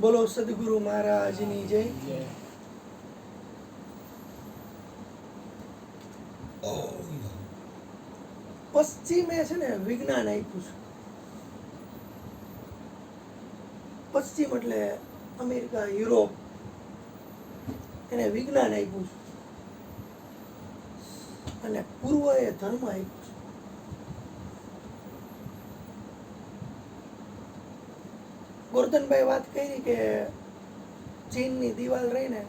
બોલો સદગુરુ મહારાજની જય. પશ્ચિમે છે ને વિજ્ઞાન આપ્યું છે. પશ્ચિમ એટલે અમેરિકા, યુરોપ, એને વિજ્ઞાન આપ્યું છે અને પૂર્વએ ધર્મ આપ્યું છે. ગોરધનભાઈ વાત કરી કે ચીનની દિવાલ રહીને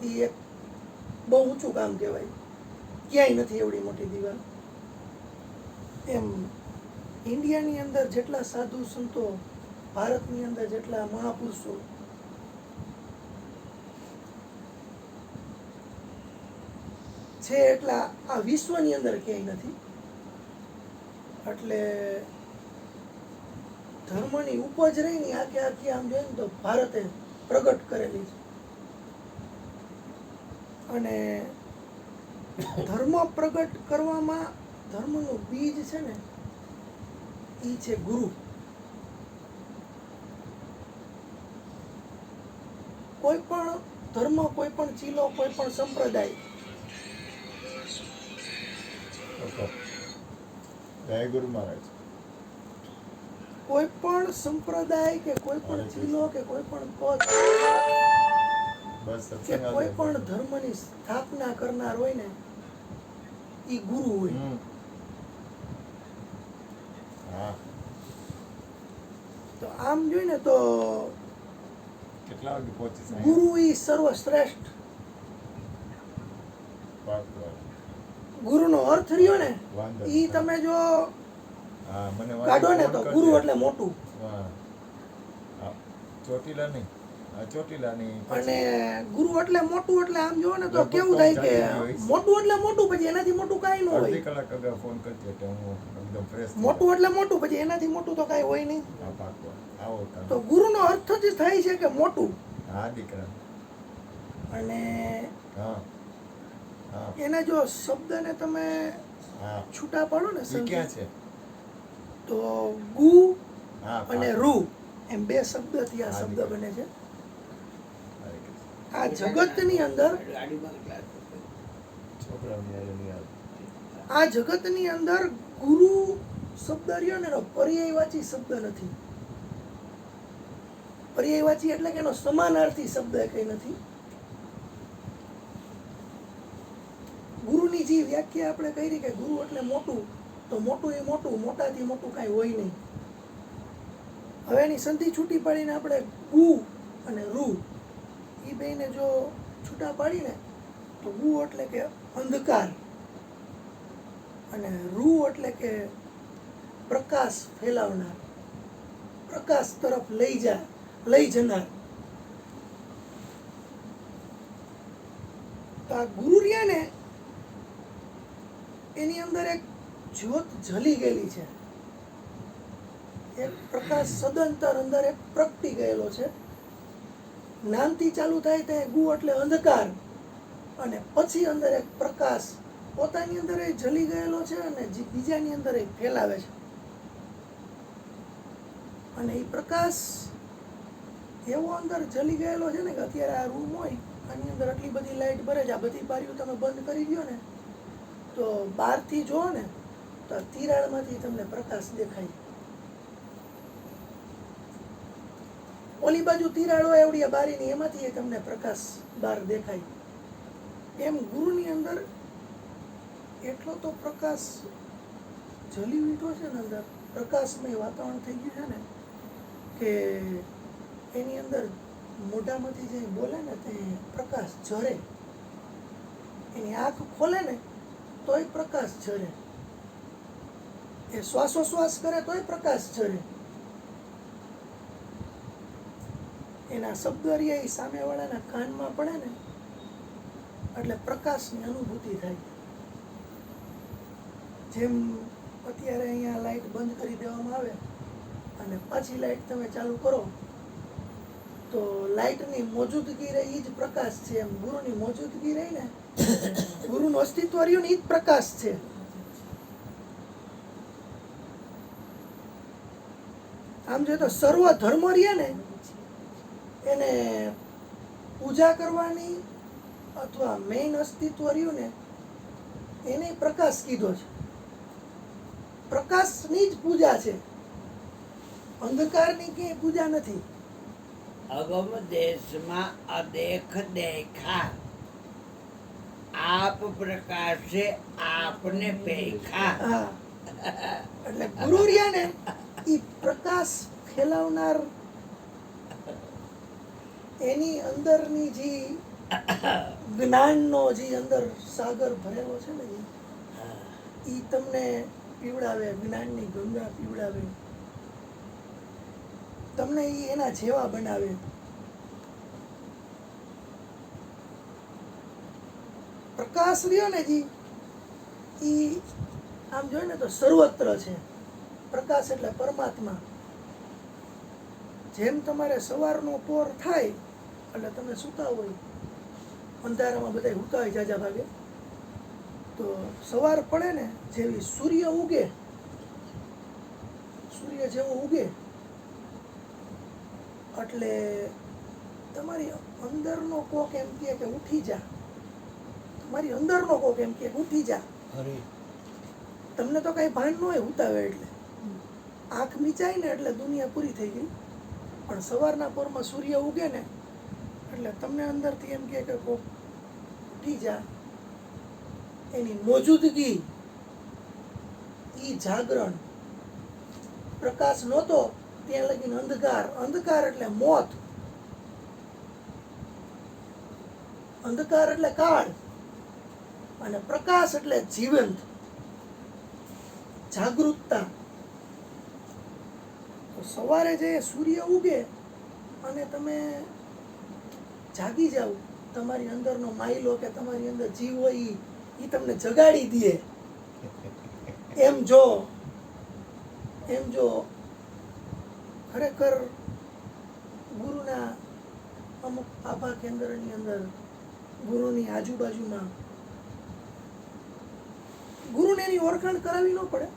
એ એક બહુ ઊંચું કામ કહેવાય, ક્યાંય નથી એવડી મોટી દિવાલ. એમ ઇન્ડિયાની અંદર જેટલા સાધુ સંતો, ભારતની અંદર જેટલા મહાપુરુષો છે એટલા આ વિશ્વની અંદર ક્યાંય નથી. એટલે ધર્મની ઉપજ રહી ને આખે આખી આમ જોઈએ ને તો ભારતે પ્રગટ કરેલી છે. અને ધર્મ પ્રગટ કરવામાં ધર્મનું બીજ છે ને એ છે ગુરુ. કોઈ પણ ધર્મ, કોઈ પણ ચીલો, કોઈ પણ સંપ્રદાય, જય ગુરુ મહારાજ. કોઈ પણ સંપ્રદાય કે કોઈ પણ ચીલો કે કોઈ પણ પદ કે કોઈ પણ ધર્મની સ્થાપના કરનાર હોય ને એ ગુરુ હોય. તો આમ જોઈએ ને તો કેટલા વાગે પહોંચી ગુરુ ઈ સર્વશ્રેષ્ઠ. ગુરુનો અર્થ રહ્યો ને ઈ તમે જો કાઢો ને તો ગુરુ એટલે મોટું. ચોટીલા નહીં, ચોટીલા નહીં. અને ગુરુ એટલે મોટું એટલે આમ જોવો ને તો કેવું થાય કે મોટું એટલે મોટું, પછી એનાથી મોટું કાંઈ ન હોય. અડધી કલાક અગાઉ ફોન કરજો એટલે હું એકદમ ફ્રેશ. મોટું એટલે મોટું, પછી એનાથી મોટું તો કાંઈ હોય નહીં. આવો તો ગુરુનો અર્થ જ થાય છે કે મોટું. હા દીકરા. અને હા એના જો શબ્દને તમે છૂટા પાડો ને ક્યાં છે તો ગુ અને રૂ એમ બે શબ્દથી આ શબ્દ બને છે. આ જગતની અંદર ગુરુ શબ્દ રહ્યો ને એનો પર્યાયવાચી શબ્દ નથી. પર્યાયવાચી એટલે કે એનો સમાનાર્થી શબ્દ કઈ નથી. ગુરુની જે વ્યાખ્યા આપણે કરી કે ગુરુ એટલે મોટું, તો મોટું એ મોટું, મોટાથી મોટું કાંઈ હોય નહીં. હવે એની સંધિ છૂટી પાડીને આપણે ગુ અને રૂ એ બેને જો છૂટા પાડીને તો ગુ એટલે કે અંધકાર અને રૂ એટલે કે પ્રકાશ ફેલાવનાર, પ્રકાશ તરફ લઈ જનાર. તો આ ગુરુ રહ્યા ને એની અંદર એક જ્યોત જલી ગયેલી છે, એક પ્રકાશ સદંતર અંદર એક પ્રગટી ગયેલો છે. જ્ઞાનથી ચાલુ થાય તે ગુ એટલે અંધકાર અને પછી અંદર એક પ્રકાશ પોતાની અંદર એ જલી ગયેલો છે અને બીજાની અંદર એ ફેલાવે છે. અને એ પ્રકાશ એવો અંદર જલી ગયેલો છે ને કે અત્યારે આ રૂમ હોય આની અંદર આટલી બધી લાઈટ ભરે છે, આ બધી બારીઓ તમે બંધ કરી દો ને તો બહારથી જુઓ ને તો તિરાડમાંથી તમને પ્રકાશ દેખાય. ઓલી બાજુ તિરાડો એવડી બારીની એમાંથી તમને પ્રકાશ બહાર દેખાય. એમ ગુરુની અંદર એટલો તો પ્રકાશ જલી ઉઠો છે ને, અંદર પ્રકાશમય વાતાવરણ થઈ ગયું છે ને કે એની અંદર મોઢામાંથી જે બોલે ને તે પ્રકાશ ઝરે. એની આંખ ખોલે ને તોય પ્રકાશ ઝરે, એ શ્વાસોશ્વાસ કરે તોય પ્રકાશ ઝરે. એના શબ્દ રહ્યા એ સામેવાળાના કાનમાં પડે ને એટલે પ્રકાશની અનુભૂતિ થાય. જેમ અત્યારે અહીંયા લાઈટ બંધ કરી દેવામાં આવે અને પાછી લાઈટ તમે ચાલુ કરો તો લાઈટની મોજૂદગી રહી એ જ પ્રકાશ છે. એમ ગુરુની મોજૂદગી રહી ને, ગુરુનું અસ્તિત્વ રહ્યું ને એ જ પ્રકાશ છે. આમ જોઈએ તો સર્વ ધર્મ રહ્યા ને એને પૂજા કરવાની અથવા મેઇન અસ્તિત્વ રહ્યું ને એને પ્રકાશ કીધો છે. પ્રકાશની જ પૂજા છે, અંધકારની ક્યાંય પૂજા નથી. અગમ દેશમાં અદેખ દેખા, આપ પ્રકાશે આપને પેખા. હા, એટલે ગુરુ રહ્યા ને એ પ્રકાશ ફેલાવનાર, એની અંદરની જે જ્ઞાનનો જે અંદર સાગર ભરેલો છે ને એ તમને પીવડાવે, જ્ઞાનની ગંગા પીવડાવે, તમને ઈ એના જેવા બનાવે. પ્રકાશ રહ્યો ને જી ઈ આમ જોઈએ ને તો સર્વત્ર છે. પ્રકાશ એટલે પરમાત્મા. જેમ તમારે સવારનો પોર થાય એટલે તમે સૂતા હોય, અંધારામાં બધા સૂતા હોય જાજા ભાગે, તો સવાર પડે ને જેવી સૂર્ય ઉગે, સૂર્ય જેવો ઉગે એટલે તમારી અંદરનો કોક એમ કહે કે ઉઠી જા, તમારી અંદરનો કોક એમ કહે ઉઠી જા. તમને તો કઈ ભાન ન હોય ઉતાવે એટલે, આંખ મીચાય ને એટલે દુનિયા પૂરી થઈ ગઈ. પણ સવારના પોરમાં સૂર્ય ઉગે ને એટલે તમને અંદરથી એમ કહે કે કોક ઉઠી જા. એની મોજૂદગી, ઈ જાગરણ. પ્રકાશ નહોતો ત્યાં લગીને અંધકાર. અંધકાર એટલે મોત, અંધકાર એટલે કાળ, અને પ્રકાશ એટલે જીવંત, જાગૃતતા. તો સવારે જે સૂર્ય ઉગે અને તમે જાગી જાઓ, તમારી અંદરનો માયલો કે તમારી અંદર જીવ હોય એ તમને જગાડી દે. એમ જો ખરેખર ગુરુના અમુક આભા કેન્દ્રની અંદર, ગુરુની આજુબાજુમાં, ગુરુને એની ઓળખાણ કરાવી ન પડે,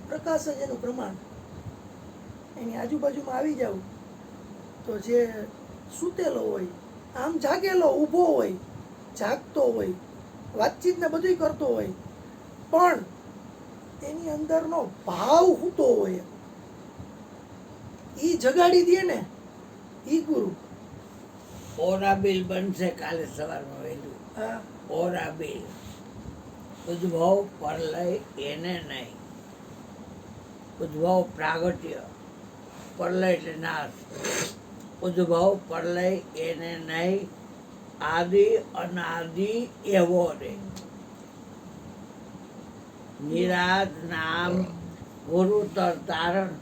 પ્રકાશ જ એનું પ્રમાણ. એની આજુબાજુમાં આવી જાવ તો જે સૂતેલો હોય, આમ જાગેલો, ઊભો હોય, જાગતો હોય, વાતચીત ને બધું કરતો હોય, પણ એની અંદરનો ભાવ હૂતો હોય, ઈ જગાડી દે ને ઈ ગુરુ. ઓરા બિલ બનશે કાલે સવારમાં વહેલું. હા, ઓરા બિલ, ઉદ્ભવ પ્રલય એને નહીં. ઉદ્ભવ પ્રાગટ્ય, પ્રલય એટલે નાશ. ઉદ્ભવ પ્રલય એને નહીં, આદિ અનાદિ એવો રે. નિરાજ નામ ગુરુ તર તારણ,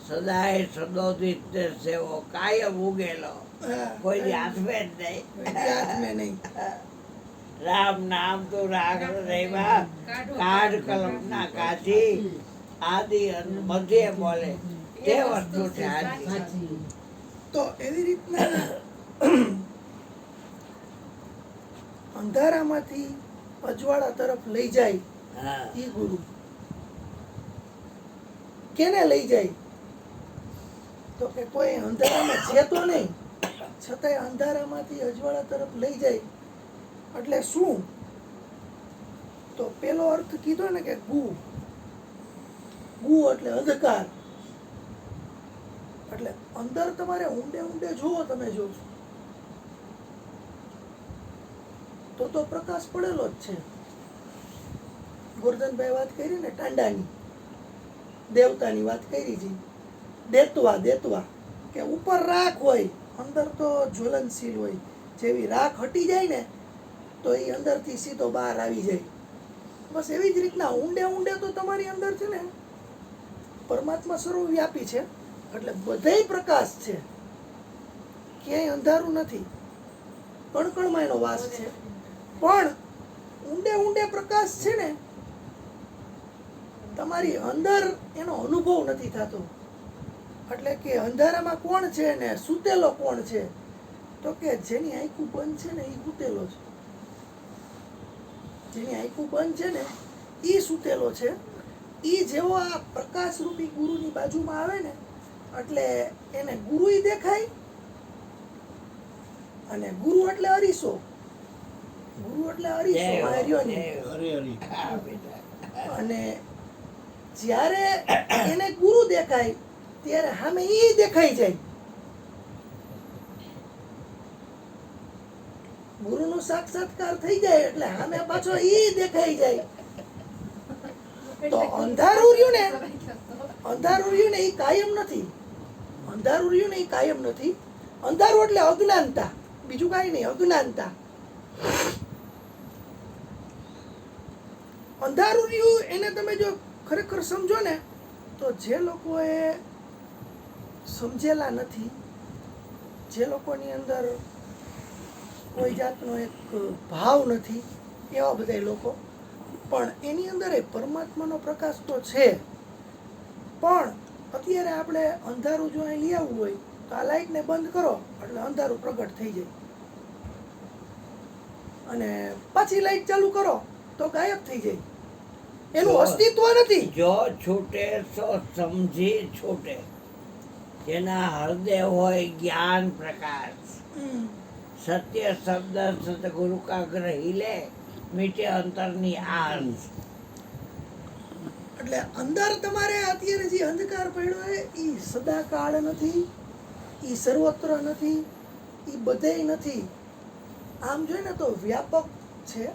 સદાય સદોદિત સેવો કાયમ ઉગેલો, કોઈ હાથમાં જ નહીં. યાદ મેં નહીં. રામ નામ તો રાગ રેવા, કાઢ કલ્પના કાઢી, આદિ અંત મધ્ય બોલે તે વસ્તુ છે આદિ. તો એવી રીતના અંધારામાંથી અજવાળા તરફ લઈ જાય હા, ઈ ગુરુ. કેને લઈ જાય? તો કે કોઈ અંધારામાં છે તો નહીં, છતાંય અંધારામાંથી અજવાળા તરફ લઈ જાય એટલે શું? તો પેલો અર્થ કીધો ને કે ગુ. ગુ એટલે અંધકાર. એટલે અંદર તમારે ઊંડે ઊંડે જુઓ, તમે જો તો પ્રકાશ પડેલો જ છે. ગોરધનભાઈ વાત કરી ને ટાંડાની, દેવતાની વાત કરી છે. દેતવા કે ઉપર રાખ હોય, અંદર તો જ્વલનશીલ હોય. જેવી રાખ હટી જાય ને તો એ અંદરથી સીધો બહાર આવી જાય. બસ એવી જ રીતના ઊંડે ઊંડે તો તમારી અંદર છે ને પરમાત્મા સર્વવ્યાપી છે, એટલે બધેય પ્રકાશ છે, ક્યાંય અંધારું નથી, કણકણમાં એનો વાસ છે. પણ ઊંડે ઊંડે પ્રકાશ છે ને તમારી અંદર એનો અનુભવ નથી થતો. એટલે કે અંધારામાં કોણ છે ને સૂતેલો કોણ છે? તો કે જેની આંખું બંધ છે ને એ સૂતેલો છે, જેની આંખું બંધ છે ને એ સૂતેલો છે, ઈ જેવો આ પ્રકાશ રૂપી ગુરુની બાજુમાં આવે ને એટલે એને ગુરુય દેખાય, અને ગુરુ એટલે અરીસો, ગુરુ એટલે અરીસો આ રહ્યો ને. હા બેટા. અને જ્યારે એને ગુરુ દેખાય ત્યારે સામે ઈ દેખાઈ જાય. ગુરુનો સાક્ષાત્કાર થઈ જાય એટલે સામે પાછો ઈ દેખાઈ જાય. તો અંધારું રહ્યું ને, અંધારું રહ્યું ને ઈ કાયમ નથી. અંધારું રહ્યું ને ઈ કાયમ નથી. અંધારું એટલે અજ્ઞાનતા, બીજું કાંઈ નહીં, અજ્ઞાનતા. અંધારું રહ્યું એને તમે જો ખરેખર સમજો ને તો જે લોકોએ સમજેલા નથી, જે લોકોની અંદર કોઈ જાતનો એક ભાવ નથી, એવા બધા લોકો, પણ એની અંદર એ પરમાત્માનો પ્રકાશ તો છે. પણ અત્યારે આપણે અંધારું જો અહીં લઈ આવવું હોય તો આ લાઇટને બંધ કરો એટલે અંધારું પ્રગટ થઈ જાય, અને પાછી લાઇટ ચાલુ કરો તો ગાયબ થઈ જાય, એનું અસ્તિત્વ નથી. જો છૂટે તો સમજી છૂટે, જેના હૃદય હોય જ્ઞાન પ્રકાશ, સત્ય શબ્દ સતગુરુ કા ગ્રહી લે, મીટે અંતરની આસ. એટલે અંદર તમારે અત્યારે જે અંધકાર પડ્યો હોય એ સદાકાળ નથી, એ સર્વત્ર નથી, એ બધેય નથી. આમ જોઈએ ને તો વ્યાપક છે,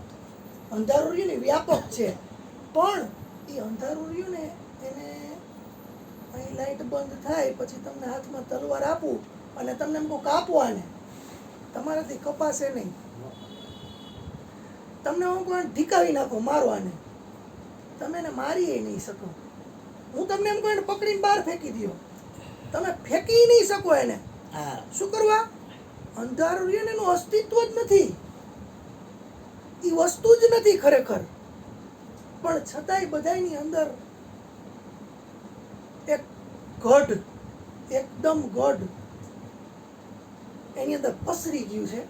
અંધારું રહ્યું ને વ્યાપક છે, પણ એ અંધારું રહ્યું ને એને અહીં લાઈટ બંધ થાય પછી તમને હાથમાં તલવાર આપું અને તમને એમ કહું કાપવાને, તમારાથી કપાશે નહીં. તમને હું કોઈ ઢીકાવી નાખો મારવાને, તમે એને મારી નહીં શકો. હું તમને એમ કહું એને પકડીને બહાર ફેંકી દો, તમે ફેંકી નહીં શકો એને. હા. શું કરવા? અંધારું રહ્યું ને એનું અસ્તિત્વ જ નથી, એ વસ્તુ જ નથી ખરેખર. પણ છતાંય બધાની અંદર એક ગઢ, એકદમ ગઢ એની અંદર પસરી ગયું છે.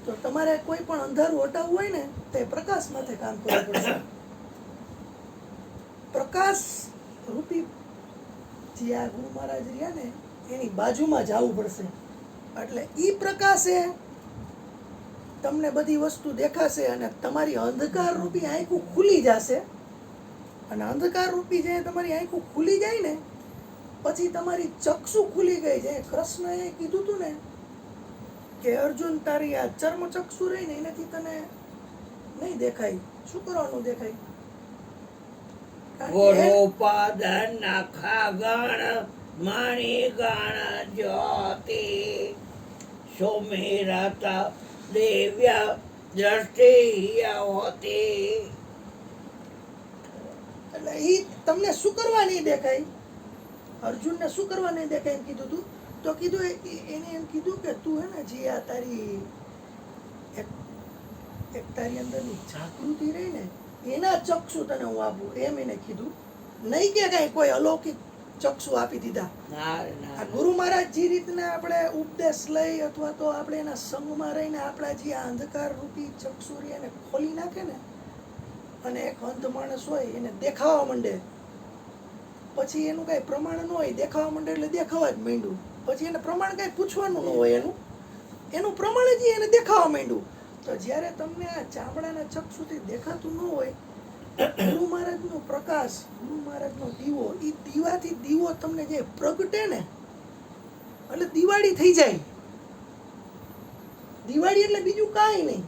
તો તમારે કોઈ પણ અંધારું હટાવવું હોય ને તો એ પ્રકાશ માથે કામ કરવું પડશે. પ્રકાશ રૂપી જે આ ગુરુ મહારાજ રહ્યા ને એની બાજુમાં જવું પડશે. એટલે ઈ પ્રકાશે તમને બધી વસ્તુ દેખાશે અને તમારી અંધકાર રૂપી આંખો ખુલી જશે. અને અંધકાર રૂપી જે તમારી આંખો ખુલી જાય ને પછી તમારી ચક્ષુ ખુલી ગઈ છે. કૃષ્ણએ કીધું હતું ને કે અર્જુન તારી આ ચર્મ ચક્ષુ રહી ને એનાથી તને નહીં દેખાય. શું કરવાનું દેખાય? ગોરોપાદન નાખા ગણ માણી ગણ જ્યોતિ સુમિરત દિવ્ય દ્રષ્ટિ હોતી. એટલે ઈ તમને શું કરવા નહીં દેખાય? અર્જુનને શું કરવા નહીં દેખાય એમ કીધું તું? તો કીધું એને એમ કીધું કે તું હે ને જે આ તારી એક તારી અંદરની જાગૃતિ રહી ને એના ચક્ષુ તને હું આપું એમ એને કીધું. નહીં કે કઈ કોઈ અલૌકિક ચક્ષુ આપી દીધા. આ ગુરુ મહારાજ જે રીતના આપણે ઉપદેશ લઈ અથવા તો આપણે એના સંગમાં રહીને આપણા જે આ અંધકાર રૂપી ચક્ષુ એને ખોલી નાખે ને અને એક અંધ માણસ હોય એને દેખાવા માંડે, પછી એનું કઈ પ્રમાણ ન હોય, દેખાવા માંડે એટલે દેખાવા જ માંડ્યું, પછી એને પ્રમાણ કઈ પૂછવાનું ન હોય, એનું પ્રમાણ જ એને દેખાવા માંડ્યું. તો જ્યારે તમને આ ચામડાના ચક્ષુથી દેખાતું ન હોય, ગુરુ મહારાજનો પ્રકાશ, ગુરુ મહારાજનો દીવો, એ દીવાથી દીવો તમને જે પ્રગટે ને એટલે દિવાળી થઈ જાય. દિવાળી એટલે બીજું કાંઈ નહીં,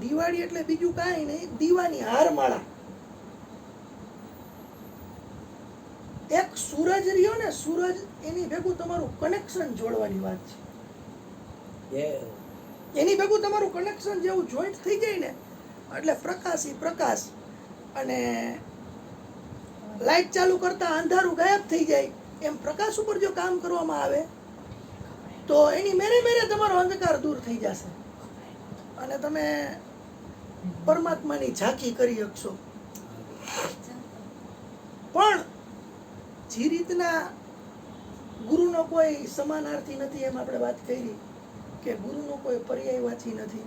દિવાળી એટલે બીજું કાંઈ નહીં, દીવાની હારમાળા. એક સૂરજ રહ્યો ને, સૂરજ એની ભેગું તમારું કનેક્શન જોડવાની વાત છે. એની ભેગું તમારું કનેક્શન જેવું જોઈન્ટ થઈ જાય ને એટલે પ્રકાશ ઈ પ્રકાશ. અને લાઈટ ચાલુ કરતા અંધારું ગાયબ થઈ જાય એમ પ્રકાશ ઉપર જો કામ કરવામાં આવે તો એની મેરે મેરે તમારો અંધકાર દૂર થઈ જશે અને તમે પરમાત્માની ઝાંખી કરી શકશો. પણ જે રીતના ગુરુનો કોઈ સમાનાર્થી નથી, એમ આપણે વાત કરી કે ગુરુનો કોઈ પર્યાયવાચી નથી.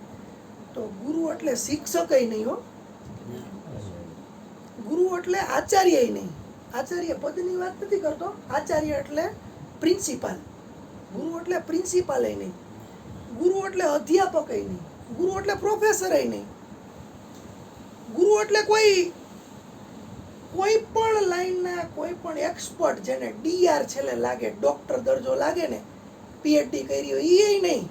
તો ગુરુ એટલે શિક્ષકય નહીં હો, ગુરુ એટલે આચાર્ય નહીં, આચાર્ય પદની વાત નથી કરતો. આચાર્ય એટલે પ્રિન્સિપાલ. ગુરુ એટલે પ્રિન્સિપાલ નહીં, ગુરુ એટલે અધ્યાપક નહીં, ગુરુ એટલે પ્રોફેસર નહીં. ગુરુ એટલે કોઈ પણ લાઈનના કોઈ પણ એક્સપર્ટ જેને DR છેલ્લે લાગે, ડોક્ટર દરજ્જો લાગે ને, PhD કરી હોય એ નહીં.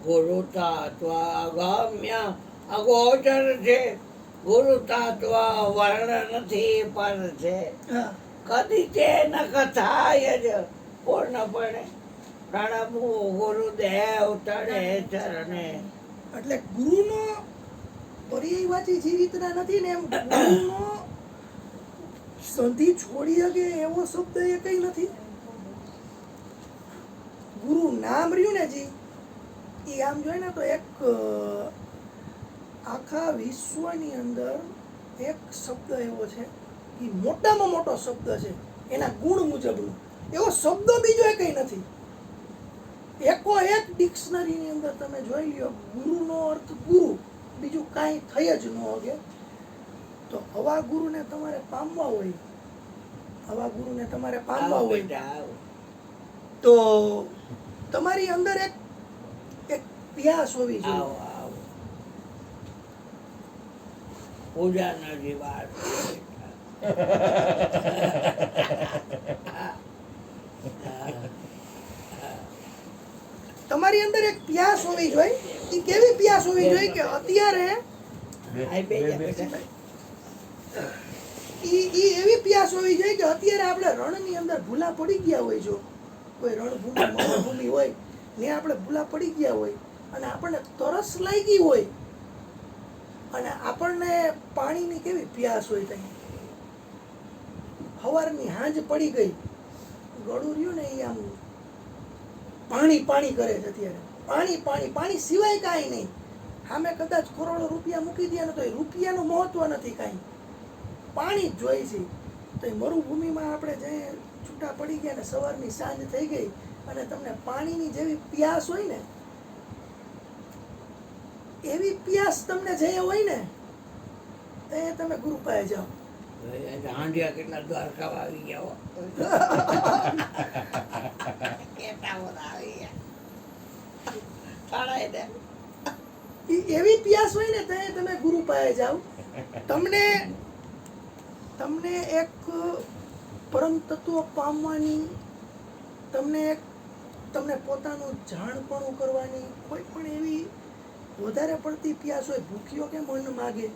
ગુરુ તત્વ અગમ્ય અગોચર છે. ગુરુ તત્વ વર્ણ નથી પર છે. હા, કદી તે ન કથાય જ પૂર્ણપણે પ્રણમવું ગુરુદેવ તળે ચરણે. એટલે ગુરુનો પર્યાયવાચી જીવિતના નથી ને, એમ ગુરુનો સંધિ છોડી શકે એવો શબ્દ એ કઈ નથી. ગુરુ નામ રહ્યું ને જી, એ આમ જોઈએ ને તો એક આખા વિશ્વની અંદર એક શબ્દ એવો છે એ મોટામાં મોટો શબ્દ છે એના ગુણ મુજબનો. એવો શબ્દ બીજો એ કઈ નથી. એકો એક ડિક્શનરીની અંદર તમે જોઈ લ્યો ગુરુનો અર્થ ગુરુ, બીજું કાંઈ થઈ જ ન હોગે. તો આવા ગુરુને તમારે પામવા હોય, આવા ગુરુને તમારે પામવા આવો હોય બેટા આવો. તો તમારી અંદર એક એક પ્યાસ હોવી આવો જોઈએ. આવો. પૂજાનો રિવાજ તમારી અંદર એક પ્યાસ હોવી જોઈએ. એ કેવી પ્યાસ હોવી જોઈએ કે અત્યારે આઈ બે જા બેટા. ઈ એવી પ્યાસ હોવી જોઈએ કે અત્યારે આપણે રણની અંદર ભૂલા પડી ગયા હોય, જો કોઈ રણભૂમિ મરુભૂમિ હોય ને આપણે ભૂલા પડી ગયા હોય અને આપણને તરસ લાગી હોય અને આપણને પાણીની કેવી પ્યાસ હોય, ત્યાં સવારની હાંજ પડી ગઈ, ગળું રહ્યું ને એ આમ પાણી પાણી કરે છે અત્યારે. પાણી પાણી પાણી સિવાય કાંઈ નહીં. સામે કદાચ કરોડો રૂપિયા મૂકી દે ને તો એ રૂપિયાનું મહત્વ નથી કાંઈ, પાણી જ જોઈએ છે. તો એ મરુભૂમિમાં આપણે જઈએ, છૂટા પડી ગયા ને સવારની સાંજ થઈ ગઈ અને તમને પાણીની જેવી પ્યાસ હોય ને, એવી પ્યાસ તમને જે હોય ને તે તમે ગુરુ પાસે જાઓ. હાંડિયા કેટલા દ્વારકા આવી ગયા હો. કેટલા બધા આવી ગયા. સાડા દે. એવી પ્યાસ હોય ને તે તમે ગુરુ પાસે જાઓ. તમને તમને એક પરમ તત્વ પામવાની, તમને પોતાનું જાણપણું કરવાની કોઈ પણ એવી વધારે પડતી પ્યાસ હોય. ભૂખ્યો કે મન માગે,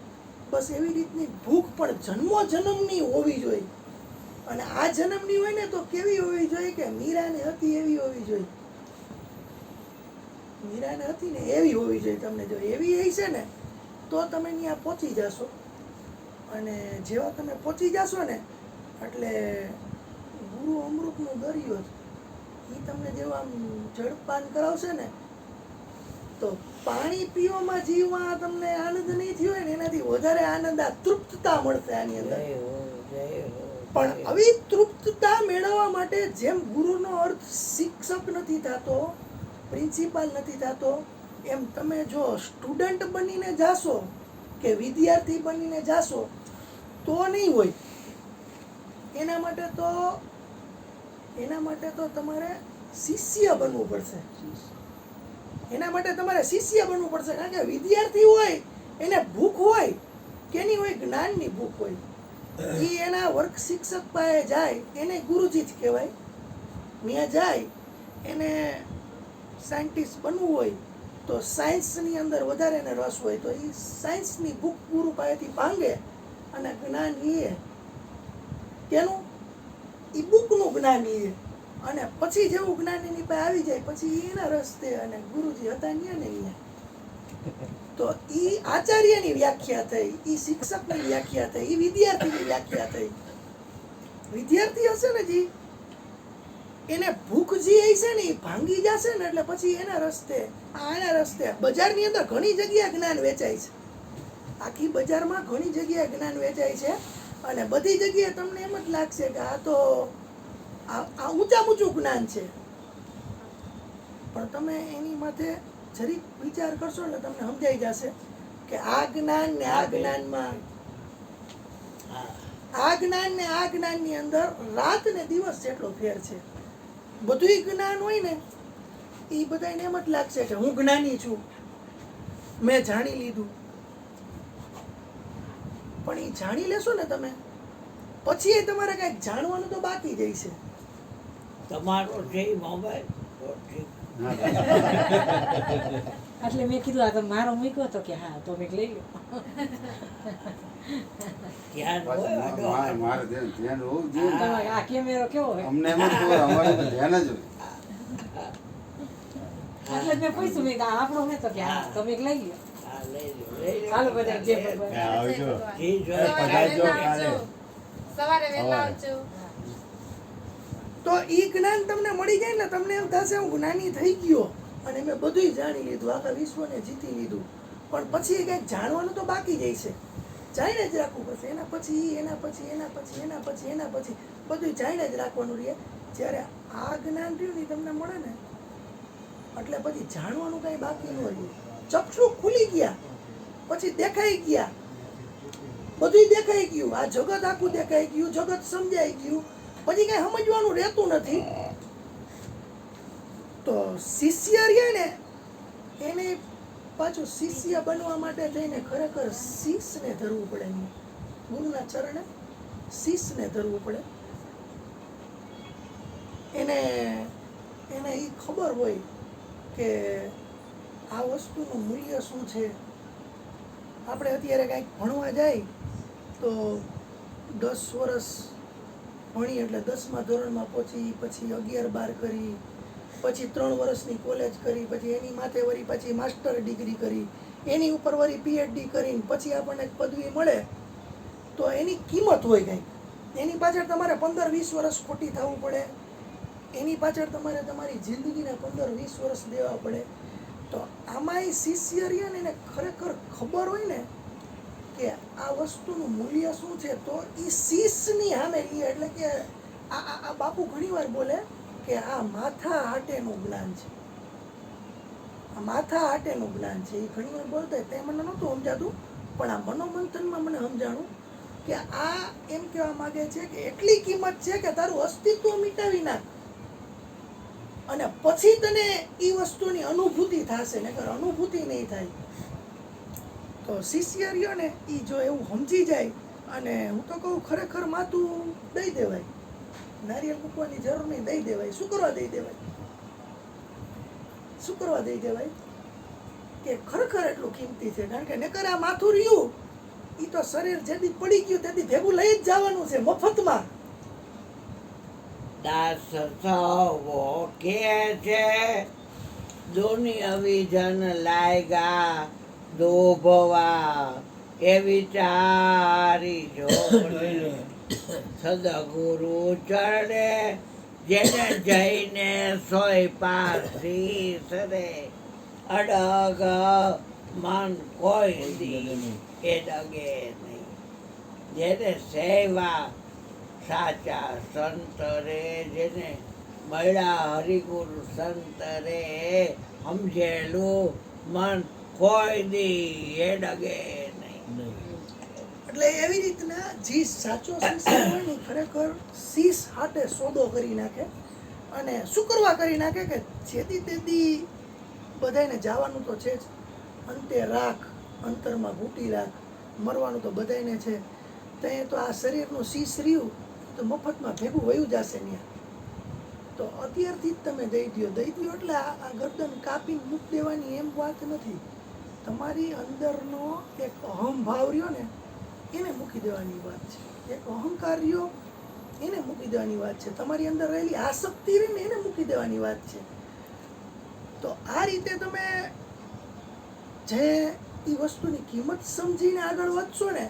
બસ એવી રીતની ભૂખ પણ જન્મો જન્મની હોવી જોઈએ. અને આ જન્મની હોય ને તો કેવી હોવી જોઈએ કે મીરાને હતી એવી હોવી જોઈએ. મીરાને હતી ને એવી હોવી જોઈએ. તમને જો એવી હશે ને તો તમે ત્યાં પહોંચી જશો. અને જેવા તમે પહોંચી જશો ને એટલે ગુરુ અમૃતનું દરિયો એ તમને જેવા આમ જળપાન કરાવશે ને, તો પાણી પીવામાં જીવમાં તમને આનંદ નહીં થયો હોય ને એનાથી વધારે આનંદ આ તૃપ્તતા મળશે આની અંદર. જય હો જય હો. પણ આવી તૃપ્તતા મેળવવા માટે જેમ ગુરુનો અર્થ શિક્ષક નથી થતો, પ્રિન્સિપાલ નથી થતો, એમ તમે જો સ્ટુડન્ટ બનીને જાશો કે વિદ્યાર્થી બનીને જાશો તો નહીં હોય. એના માટે તો તમારે શિષ્ય બનવું પડશે. એના માટે તમારે શિષ્ય બનવું પડશે. કારણ કે વિદ્યાર્થી હોય એને ભૂખ હોય, કેની હોય? જ્ઞાનની ભૂખ હોય. એ એના વર્ગ શિક્ષક પાસે જાય એને ગુરુજી જ કહેવાય. ત્યાં જાય એને સાયન્ટિસ્ટ બનવું હોય તો સાયન્સની અંદર વધારે એને રસ હોય તો એ સાયન્સની ભૂખ ગુરુ પાસેથી ભાંગે અને જ્ઞાન લે. કેનું? એ બુકનું જ્ઞાન લે. અને પછી જેવું જ્ઞાન એની પાસે આવી જાય પછી એના રસ્તે અને ગુરુજી હતા ત્યાં ને ત્યાં. તો એ આચાર્યની વ્યાખ્યા થઈ, એ શિક્ષકની વ્યાખ્યા થઈ, એ વિદ્યાર્થીની વ્યાખ્યા થઈ. વિદ્યાર્થી હશે ને જી, એને ભૂખ જે હશે ને એ ભાંગી જશે ને એટલે પછી એના રસ્તે બજારની અંદર ઘણી જગ્યાએ જ્ઞાન વેચાય છે. આખી બજારમાં ઘણી જગ્યાએ જ્ઞાન વેચાય છે અને બધી જગ્યાએ તમને એમ જ લાગશે કે આ તો આ ઊંચું જ્ઞાન છે. પણ તમે એની માથે જરીક વિચાર કરશો એટલે તમને સમજાઈ જશે કે આ જ્ઞાન ને આ જ્ઞાનમાં આ જ્ઞાન ને આ જ્ઞાનની અંદર રાત ને દિવસ જેટલો ફેર છે. બધુંય જ્ઞાન હોય ને એ બધાને એમ જ લાગશે કે હું જ્ઞાની છું, મેં જાણી લીધું. પણ એ જાણી લેશો ને તમે, પછી એ તમારે કંઈક જાણવાનું તો બાકી જાય છે. તમારો છે ઈ મોબાઈલ તો ઠીક. એટલે મેં કીધું આ તો મારો મૂક્યો હતો કે હા તો મેં લઈ લો. ધ્યાન હોય આડો મારે મારે ધ્યાન હોવું જોઈએ ને. તમારે આ કેમેરો કેવો હોય અમને એમ જ ખબર અમારે તો ધ્યાન જ હોય. એટલે મેં પૂછ્યું મેં કીધું આ આપણો ને તો કે હા તો મેં લઈ લો. હા, લઈ લો, લઈ લો. ચાલો બધા જે ભગવાન. હા, આવજો. જી જોઈ પધારજો કાલે. સવારે વહેલા આવજો. તો એ જ્ઞાન તમને મળી જાય ને, તમને એમ થશે હું જ્ઞાની થઈ ગયો અને મેં બધુંય જાણી લીધું, આખા વિશ્વને જીતી લીધું. પણ પછી એ કંઈક જાણવાનું તો બાકી જાય છે. જાણીને જ રાખવું પડશે. એના પછી એના પછી એના પછી એના પછી એના પછી બધું જાણીને જ રાખવાનું રહે. જ્યારે આ જ્ઞાન રહ્યું ને ઈ તમને મળે ને એટલે પછી જાણવાનું કાંઈ બાકી ન રહ્યું. ચક્ષુ ખુલી ગયા, પછી દેખાઈ ગયા, બધુંય દેખાઈ ગયું. આ જગત આખું દેખાઈ ગયું, જગત સમજાઈ ગયું, પછી કઈ સમજવાનું રહેતું નથી. તો શિષ્ય રહે ને એને પાછું શિષ્ય બનવા માટે થઈને ખરેખર શીશને ધરવું પડે. ગુરુના ચરણે શીશને ધરવું પડે. એને એને એ ખબર હોય કે આ વસ્તુનું મૂલ્ય શું છે. આપણે અત્યારે કાંઈક ભણવા જાય તો 10 વર્ષ ભણી એટલે 10મા ધોરણમાં પહોંચી, પછી 11-12 કરી, પછી 3 વર્ષની કોલેજ કરી, પછી એની માથે વળી પછી માસ્ટર ડિગ્રી કરી, એની ઉપર વળી PhD કરીને પછી આપણને પદવી મળે તો એની કિંમત હોય કંઈક. એની પાછળ તમારે 15-20 વર્ષ ખોટી થવું પડે. એની પાછળ તમારે તમારી જિંદગીના 15-20 વર્ષ દેવા પડે. તો આમાંય શિષ્ય રહે ને એને ખરેખર ખબર હોય ને કે આ વસ્તુનું મૂલ્ય શું છે તો એ શીશની સામે લે. એટલે કે આ બાપુ ઘણીવાર બોલે કે આ માથા હાટેનું જ્ઞાન છે, આ માથા હાટેનું જ્ઞાન છે. એ ઘણીવાર બોલતા તે મને નહોતું સમજાતું, પણ આ મનોમંથનમાં મને સમજાણું કે આ એમ કહેવા માંગે છે કે એટલી કિંમત છે કે તારું અસ્તિત્વ મિટાવી નાખ અને પછી તને એ વસ્તુની અનુભૂતિ થશે, નકર અનુભૂતિ નહીં થાય. તો શિષ્ય રહ્યો ને એ જો એવું સમજી જાય, અને હું તો કહું ખરેખર માથું દઈ દેવાય, નારિયેળ મૂકવાની જરૂર નહીં, દઈ દેવાય. શું કરવા દઈ દેવાય? શું કરવા દઈ દેવાય? કે ખરેખર એટલું કિંમતી છે. કારણ કે નકર આ માથું રહ્યું એ તો શરીર જેથી પડી ગયું તેથી ભેગું લઈ જ જવાનું છે મફતમાં. દાસ સવો કે છે દુનિયા વિજન લાયગા દોભવા એ વિચારી જોડે સદગુરુ ચરણે જેને જઈને સોય પાસી સરે અડગ મન કોઈ દી એ ડગે નહીં. જેને સેવા સાચા સંત રે, જેને મળ્યા હરિગુરુ સંત રે, સમજેલું મન કોઈ દી એ ડગે નહીં. એટલે એવી રીતના જે સાચો શિષ્ય હોય ને ખરેખર શીશ હાટે સોદો કરી નાખે. અને શું કરવા કરી નાખે કે જેથી તેથી બધાને જવાનું તો છે જ, અંતે રાખ, અંતરમાં ઘૂંટી રાખ, મરવાનું તો બધાને છે. તે તો આ શરીરનું શીશ રહ્યું તો મફતમાં ભેગું વયું જશે ત્યાં. તો અત્યારથી જ તમે દઈ દો. દઈ દો એટલે આ ગરદન કાપીને મૂકી દેવાની એમ વાત નથી. તમારી અંદરનો એક અહમ ભાવ રહ્યો ને એને મૂકી દેવાની વાત છે. એક અહંકાર રહ્યો એને મૂકી દેવાની વાત છે. તમારી અંદર રહેલી આસક્તિ રહીને એને મૂકી દેવાની વાત છે. તો આ રીતે તમે જે એ વસ્તુની કિંમત સમજીને આગળ વધશો ને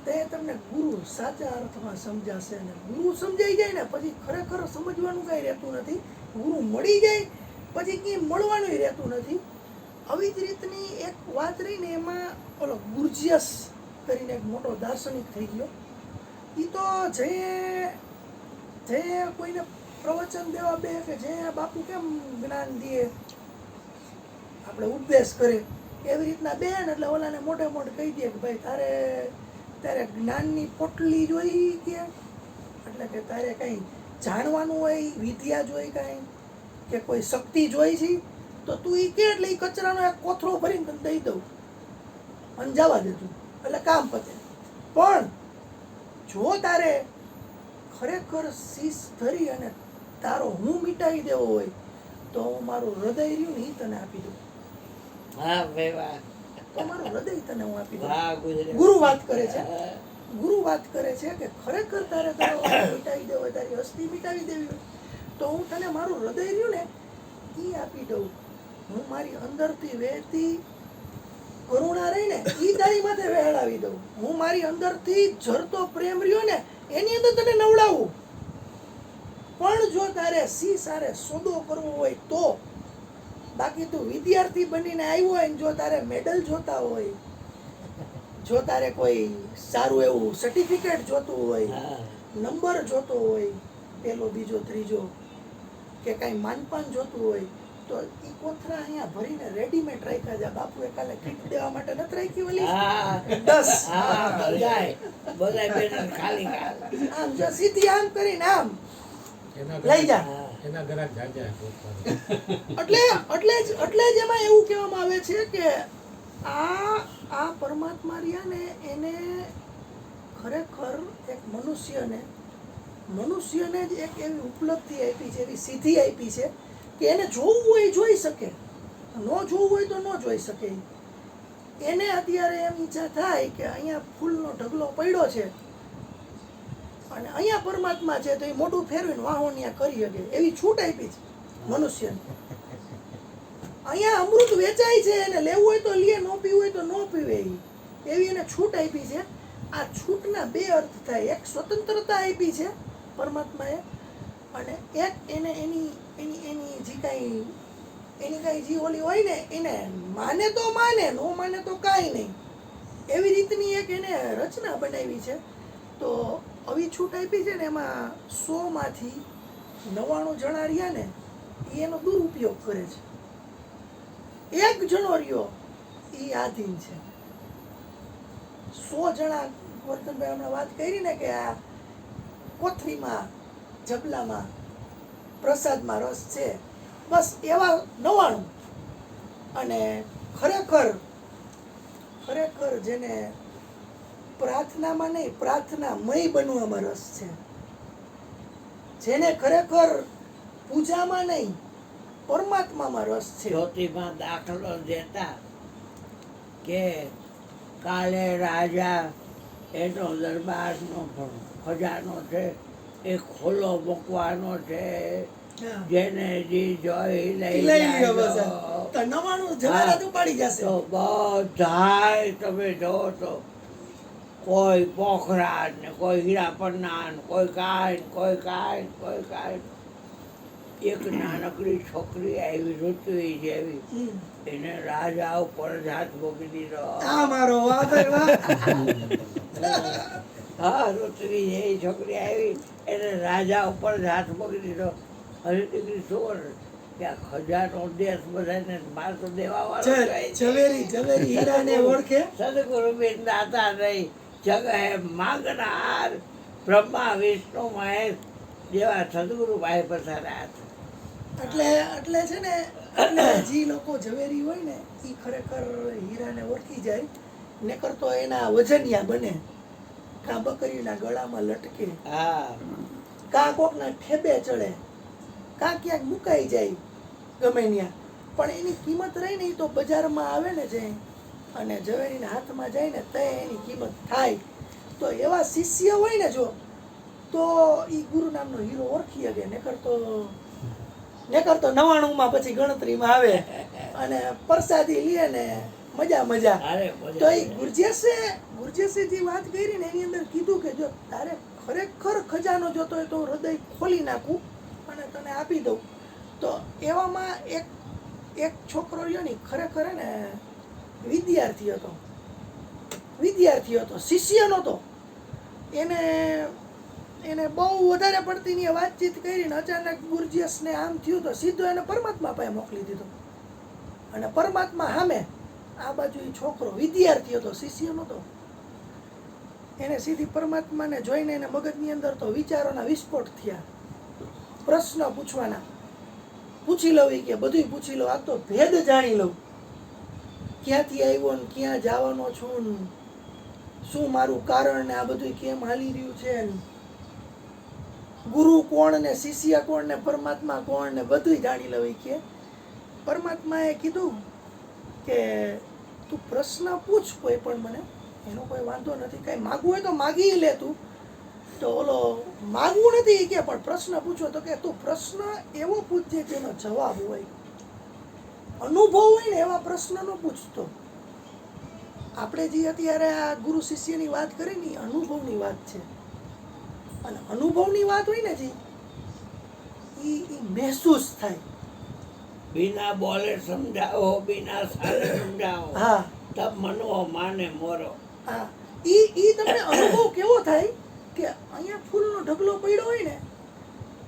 તે તમને ગુરુ સાચા અર્થમાં સમજાશે. અને ગુરુ સમજાઈ જાય ને પછી ખરેખર સમજવાનું કાંઈ રહેતું નથી. ગુરુ મળી જાય પછી કંઈ મળવાનું રહેતું નથી. આવી જ રીતની એક વાત રહીને એમાં ઓલો ગુર્જિયસ કરીને એક મોટો દાર્શનિક થઈ ગયો. એ તો જે કોઈને પ્રવચન દેવા બે કે જે બાપુ કેમ જ્ઞાન દે આપણે ઉપદેશ કરે એવી રીતના બેન એટલે ઓલાને મોટે મોટે કહી દે કે ભાઈ તારે જ્ઞાનની પોટલી જોઈ કે એટલે કે તારે કંઈ જાણવાનું હોય, વિદ્યા જોઈ કાંઈ કે કોઈ શક્તિ જોઈ છે, તો તું એ કે એટલે એ કચરાનો એક કોથળો ભરીને તને દઈ દઉં અને જવા દે તું, એટલે કામ પતે. પણ જો તારે ખરેખર શીશ ધરી અને તારો હું મિટાવી દેવો હોય તો હું મારું હૃદય રહ્યું ને એ તને આપી દઉં. હા ભાઈ વાહ. તો મારું હૃદય તને હું આપી દઉં. વાહ ગુજરાત. ગુરુ વાત કરે છે, ગુરુ વાત કરે છે કે ખરેખર તારે તારો મિટાવી દેવો હોય, તારી હસ્તી મિટાવી દેવી હોય તો હું તને મારું હૃદય રહ્યું ને એ આપી દઉં. હું મારી અંદરથી વહેતી કરુણા રહી ને એ તારી માથે વહેલાવી દઉં. હું મારી અંદરથી ઝરતો પ્રેમ રહ્યો ને એની અંદર તને નવડાવું. પણ જો તારે સી સારે સોદો કરવો હોય તો, બાકી તું વિદ્યાર્થી બનીને આવ્યો હોય ને જો તારે મેડલ જોતા હોય, જો તારે કોઈ સારું એવું સર્ટિફિકેટ જોતું હોય, હા. નંબર જોતો હોય, પેલો બીજો ત્રીજો કે કાંઈ માનપાન જોતું હોય તો એ કોથળા અહીંયા ભરીને રેડીમેડ રાખ્યા છે. બાપુએ કાલે કીટ દેવા માટે નથી રાખી ઓલી હા 10. હા બધાય બેનર ખાલી ખાલી. આમ જો સીધી આમ કરીને આમ એના લઈ જા. હા. એના ઘરાક જાજા એટલે જ એમાં એવું કહેવામાં આવે છે કે આ પરમાત્મા રહ્યા ને એને ખરેખર એક મનુષ્યને જ એક એવી ઉપલબ્ધિ આપી છે, એવી સિદ્ધિ આપી છે કે એને જોવું હોય એ જોઈ શકે, ન જોવું હોય તો ન જોઈ શકે. એને અત્યારે એમ ઈચ્છા થાય કે અહીંયા ફૂલનો ઢગલો પડ્યો છે અને અહીંયા પરમાત્મા છે તો એ મોઢું ફેરવીને વાહો ત્યાં કરી શકે એવી છૂટ આપી છે મનુષ્યને. અહીંયા અમૃત વેચાય છે, એને લેવું હોય તો લે, ન પીવું હોય તો ન પીવે, એવી એને છૂટ આપી છે. આ છૂટના બે અર્થ થાય. એક સ્વતંત્રતા આપી છે પરમાત્માએ, અને એક એને એની એની એની જે કાંઈ જે ઓલી હોય ને એને માને તો માને, ન માને તો કાંઈ નહીં, એવી રીતની એક એને રચના બનાવી છે. તો આવી છૂટ આપી છે ને એમાં 100માંથી 99 જણા રહ્યા ને એ એનો દુરુપયોગ કરે છે. એક જણો રહ્યો એ આધીન છે. 100 જણા, વર્તનભાઈ હમણાં વાત કરી ને કે આ કોથળીમાં જબલામાં પ્રસાદમાં રસ છે, બસ એવા 99. અને ખરેખર જેને પ્રાર્થનામાં નહીં પ્રાર્થનામય બનવામાં રસ છે, જેને ખરેખર પૂજામાં નહીં પરમાત્મામાં રસ છે. જ્યોતિમાં દાખલો દેતા કે કાલે રાજા એનો દરબારનો ખજાનો છે એ ખુલ્લો મૂકવાનો છે, જેને જી જોઈ લઈ લ્યો બસ. લેજો. તો 99 જવારા તો પાડી જશે. તો બધાય તમે જો તો કોઈ પોખરાજ ને કોઈ હીરાપન્ના ને કોઈ કાંઈ. એક નાનકડી છોકરી આવી ઋત્વી જેવી, હમ. એને રાજા ઉપર જ હાથ મૂકી દીધો. આ મારો વાહ ભાઈ વાહ. હા ઋત્વી જેવી છોકરી આવી એને રાજા ઉપર જ હાથ મૂકી દીધો. હરી દીકરી શું કે આ ખજાનો દેશ બધાને માર તો દેવા વાળો ઝવેરી હીરાને ઓળખે. સદગુરુ બિન દાતા નહીં જગહે માંગનાર બ્રહ્મા વિષ્ણુ મહેશ જેવા સદગુરુ ભાઈ પસાર્યા હતા. એટલે છે ને, એટલે જે લોકો ઝવેરી હોય ને એ ખરેખર હીરાને ઓળખી જાય. નકર તો એના વજનિયા બને, કાં બકરીના ગળામાં લટકે, હા કાં કોકના ઠેબે ચડે, કાં ક્યાંક મુકાઈ જાય ગમે ત્યાં. પણ એની કિંમત રહી ને એ તો બજારમાં આવે ને જે અને ઝવેરીના હાથમાં જાય ને તે એની કિંમત થાય. તો એવા શિષ્ય હોય ને જો તો એ ગુરુ નામનો હીરો ઓળખી શકે. નકર તો 99માં પછી ગણતરીમાં આવે અને પ્રસાદી લે ને મજા. અરે તો એ ગુરજેશે જે વાત કરી ને એની અંદર કીધું કે જો તારે ખરેખર ખજાનો જોતો હોય તો હું હૃદય ખોલી નાખું અને તને આપી દઉં. તો એવામાં એક છોકરો રહ્યો ને ખરેખર ને વિદ્યાર્થી હતો, શિષ્ય નહોતો. એને બહુ વધારે પડતી ની વાતચીત કરીને અચાનક ગુરજીયસને આમ થયું તો સીધો એને પરમાત્મા પાસે મોકલી દીધો. અને પરમાત્મા સામે આ બાજુ એ છોકરો વિદ્યાર્થી હતો, શિષ્ય નહોતો. એને સીધી પરમાત્માને જોઈને એને મગજની અંદર તો વિચારોના વિસ્ફોટ થયા. પ્રશ્ન પૂછવાના, પૂછી લઉં ઈ કે બધુંય પૂછી લઉં, આ તો ભેદ જાણી લઉં, ક્યાંથી આવ્યો ને ક્યાં જવાનો છું ને શું મારું કારણ ને આ બધું કેમ હાલી રહ્યું છે ને ગુરુ કોણ ને શિષ્ય કોણ ને પરમાત્મા કોણ ને બધુંય જાણી લઉં ઈ કે. પરમાત્માએ કીધું કે તું પ્રશ્ન પૂછ કોઈ પણ મને, એનો કોઈ વાંધો નથી, કાંઈ માગવું હોય તો માગી લે તું, તો ઓલો માગવું નથી કે પણ પ્રશ્ન પૂછો તો કે તું પ્રશ્ન એવો પૂછજે જેનો જવાબ હોય, અનુભવ હોય ને એવા પ્રશ્ન ન પૂછતો. આપણે જે અત્યારે આ ગુરુ શિષ્યની વાત કરી ને અનુભવની વાત છે, અને અનુભવની વાત હોય ને જે ઈ મહેસૂસ થાય. बिना बोले समझाओ, बिना साले समझाओ, હા तब मनो माने मोरो. હા, ઈ તમને અનુભવ કેવો થાય કે અહીંયા ફૂલનો ઢગલો પડ્યો હોય ને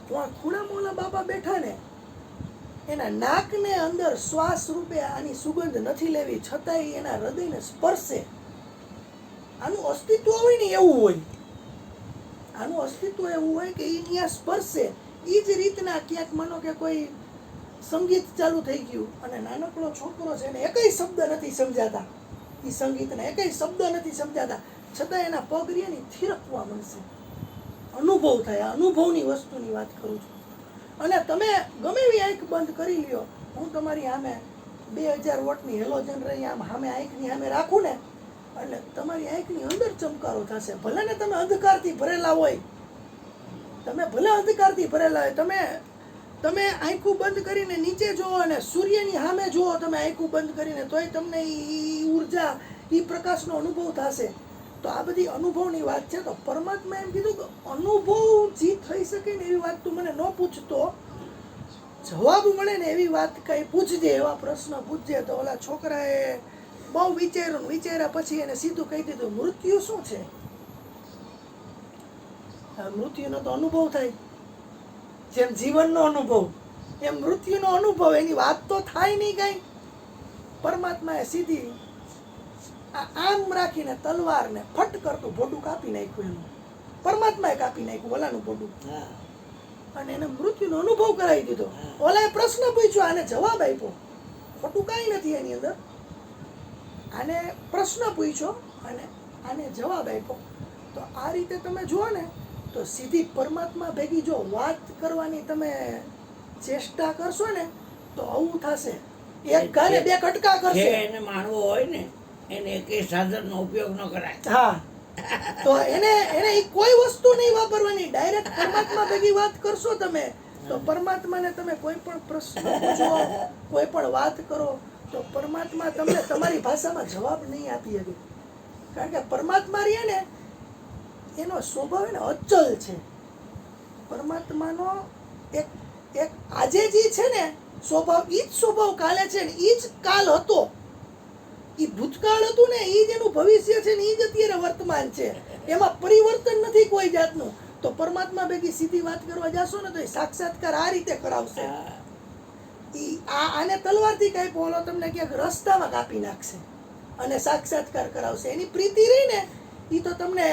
તો આ ખૂણામાં ઓલા બાબા બેઠા ને એના નાકને અંદર શ્વાસ રૂપે આની સુગંધ નથી લેવી છતાંય એના હૃદયને સ્પર્શે. આનું અસ્તિત્વ હોય ને એવું હોય, આનું અસ્તિત્વ એવું હોય કે એ ત્યાં સ્પર્શે. એ જ રીતના ક્યાંક માનો કે કોઈ સંગીત ચાલુ થઈ ગયું અને નાનકડો છોકરો છે ને એકય શબ્દ નથી સમજાતા, એ સંગીતના એકય શબ્દ નથી સમજાતા છતાં એના પગ રીને થીરકવા મળશે. અનુભવ થાય, અનુભવની વસ્તુની વાત કરું છું. અને તમે ગમે એવી આંખ બંધ કરી લ્યો, હું તમારી સામે 2000 વોટની હેલોજન રહી આમ સામે આંખની સામે રાખું ને એટલે તમારી આંખની અંદર ચમકારો થશે. ભલે ને તમે અંધકારથી ભરેલા હોય, તમે ભલે અંધકારથી ભરેલા હોય, તમે આંખું બંધ કરીને નીચે જુઓ અને સૂર્યની સામે જુઓ તમે આંખું બંધ કરીને, તોય તમને ઈ ઉર્જા, ઈ પ્રકાશનો અનુભવ થશે. તો આ બધી અનુભવની વાત છે. તો પરમાત્મા એમ કીધું કે અનુભવ જે થઈ શકે ને એવી વાત તું મને ન પૂછતો, જવાબ મળે ને એવી વાત કઈ પૂછજે, એવા પ્રશ્ન પૂછજે. તો ઓલા છોકરાએ બહુ વિચાર્યા પછી એને સીધું કહી દીધું મૃત્યુ શું છે. મૃત્યુનો તો અનુભવ થાય, જેમ જીવનનો અનુભવ એમ મૃત્યુનો અનુભવ, એની વાત તો થાય નહીં કઈ. પરમાત્માએ સીધી આમ રાખીને તલવારને ફટ કરતું ભોડું કાપી નાખ્યું. એનું પરમાત્માએ કાપી નાખ્યું ઓલાનું ભોડું, હા, અને એને મૃત્યુનો અનુભવ કરાવી દીધો. ઓલાએ પ્રશ્ન પૂછ્યો, આને જવાબ આપ્યો, ખોટું કાંઈ નથી એની અંદર. આને પ્રશ્ન પૂછ્યો અને આને જવાબ આપ્યો. તો આ રીતે તમે જુઓ ને તો સીધી પરમાત્મા ભેગી જો વાત કરવાની તમે ચેષ્ટા કરશો ને તો આવું થશે. એક ગાને બે કટકા જે કરશે. એને માનવો હોય ને એને એકેય સાધનનો ઉપયોગ ન કરાય. હા, તો એને ઈ કોઈ વસ્તુ નહીં વાપરવાની, ડાયરેક્ટ પરમાત્મા ભેગી વાત કરશો તમે તો પરમાત્માને તમે કોઈ પણ પ્રશ્ન પૂછો, કોઈ પણ વાત કરો તો પરમાત્મા તમને તમારી ભાષામાં જવાબ નહીં આપી શકે. કારણ કે પરમાત્મા રહે ને એનો સ્વભાવ એને અચલ છે. પરમાત્માનો એક આજે જે છે ને સ્વભાવ, ઈ જ સ્વભાવ કાલે છે ને ઈ જ કાલ હતો. ઈ ભૂતકાળ હતું ને ઈ જ એનું ભવિષ્ય છે ને ઈ જ અત્યારે વર્તમાન છે. એમાં પરિવર્તન નથી કોઈ જાતનું. તો પરમાત્મા ભેગી સીધી વાત કરવા જાશો ને તો એ સાક્ષાત્કાર આ રીતે કરાવશે. આને તલવારથી કઈ બોલો તમને ક્યાંક રસ્તામાં કાપી નાખશે અને સાક્ષાત્કાર કરાવશે. એની પ્રીતિ રહી ને ઈ તો તમને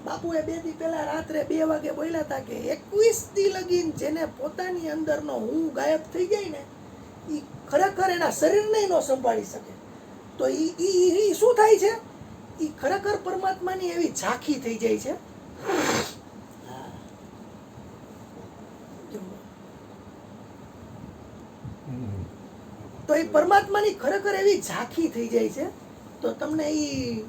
બાપુએ 2 દી પહેલા રાત્રે 2 વાગે બોલ્યા હતા કે 21 દી લગીન જેને પોતાની અંદરનો હું ગાયબ થઈ જાય ને ઈ ખરેખર એના શરીરને ન સંભાળી શકે. તો ઈ શું થાય છે, ઈ ખરેખર પરમાત્માની એવી ઝાંખી થઈ જાય છે. તો એ પરમાત્માની ખરેખર એવી ઝાંખી થઈ જાય છે. તો તમને ઈ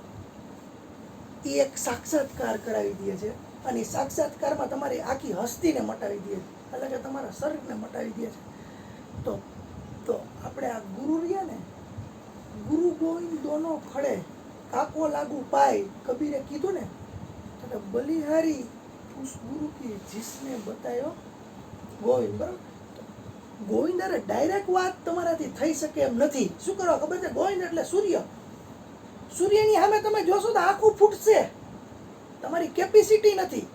એક સાક્ષાત્કાર કરાવી દે છે અને એ સાક્ષાત્કારમાં તમારી આખી હસ્તીને મટાવી દે છે, એટલે કે તમારા શરીરને મટાવી દે છે. તો આપણે આ ગુરુ રહ્યા ને, ગુરુ ગોવિંદ દોનો ખડે કાકો લાગુ પાય, કબીરે કીધું ને તો બલિહારી ઉસ ગુરુ કી જીસને બતાયો ગોવિંદ. બરાબર, ગોવિંદ અરે ડાયરેક્ટ વાત તમારાથી થઈ શકે એમ નથી. શું કરો ખબર છે, ગોવિંદ એટલે સૂર્ય. સૂર્યની સામે તમે જોશો તો આખું ફૂટશે, તમારી કેપેસિટી નથી.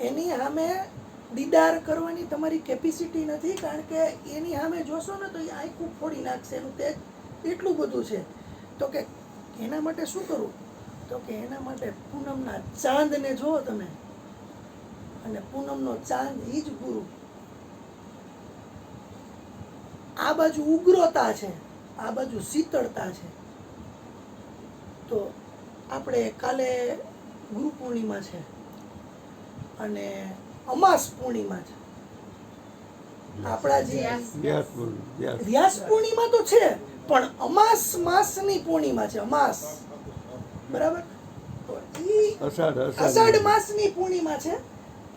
એની સામે દીદાર કરવાની તમારી કેપેસિટી નથી, કારણ કે એની સામે જોશો ને તો એ આખું ફોડી નાખશે. એનું તેજ એટલું બધું છે. તો કે એના માટે શું કરવું, તો કે એના માટે પૂનમના ચાંદને જુઓ તમે, અને પૂનમનો ચાંદ ઈ જ ગુરુ. આ બાજુ ઉગ્રતા છે, આ બાજુ શીતળતા છે. તો આપણે કાલે ગુરુ પૂર્ણિમા છે અને અમાસ પૂર્ણિમા છે. આપણા જે વ્યાસ પૂર્ણિમા તો છે, પણ અમાસ માસની પૂર્ણિમા છે. અમાસ, બરાબર? તો ઈ અષાઢ માસની પૂર્ણિમા છે.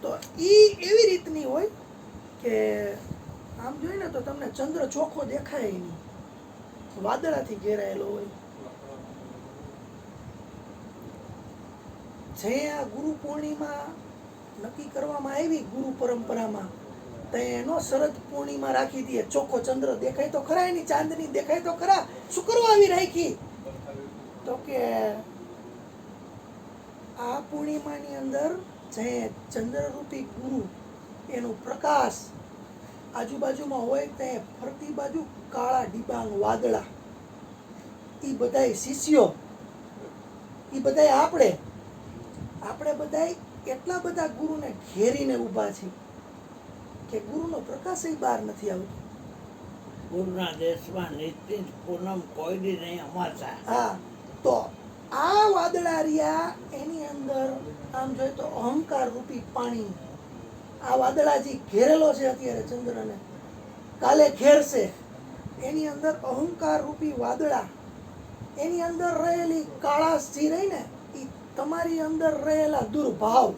તો ઈ એવી રીતની હોય કે આમ જોઈએ ને તો તમને ચંદ્ર ચોખ્ખો દેખાય નહીં, વાદળાથી ઘેરાયેલો હોય. જે આ ગુરુ પૂર્ણિમા નક્કી કરવામાં આવી ગુરુ પરંપરામાં, તો એનો શરદ પૂર્ણિમા રાખી દઈએ. ચોખ્ખો ચંદ્ર દેખાય તો ખરા, એની ચાંદની દેખાય તો ખરા. શું કરવા આવી રાખી? તો કે આ પૂર્ણિમાની અંદર જે ચંદ્રરૂપી ગુરુ, એનું પ્રકાશ આજુબાજુમાં હોય તે ફરતી બાજુ કાળા ડિબાંગ વાદળા, એ બધાય શિષ્યો, એ બધાય આપણે બધાય એટલા બધા ગુરુને ઘેરીને ઊભા છીએ કે ગુરુનો પ્રકાશ બહાર નથી આવતો. ગુરુના દેશમાં નિશ્ચિત પૂનમ કોઈ દી નહીં અમાસા. હા, તો આ વાદળા રહ્યા, એની અંદર આમ જોઈએ તો અહંકાર રૂપી પાણી. આ વાદળા જે ઘેરેલો છે અત્યારે ચંદ્રને, કાલે ઘેરશે. એની અંદર અહંકાર રૂપી વાદળા, એની અંદર રહેલી કાળાશ જે રહી ને, એ તમારી અંદર રહેલા દુર્ભાવ,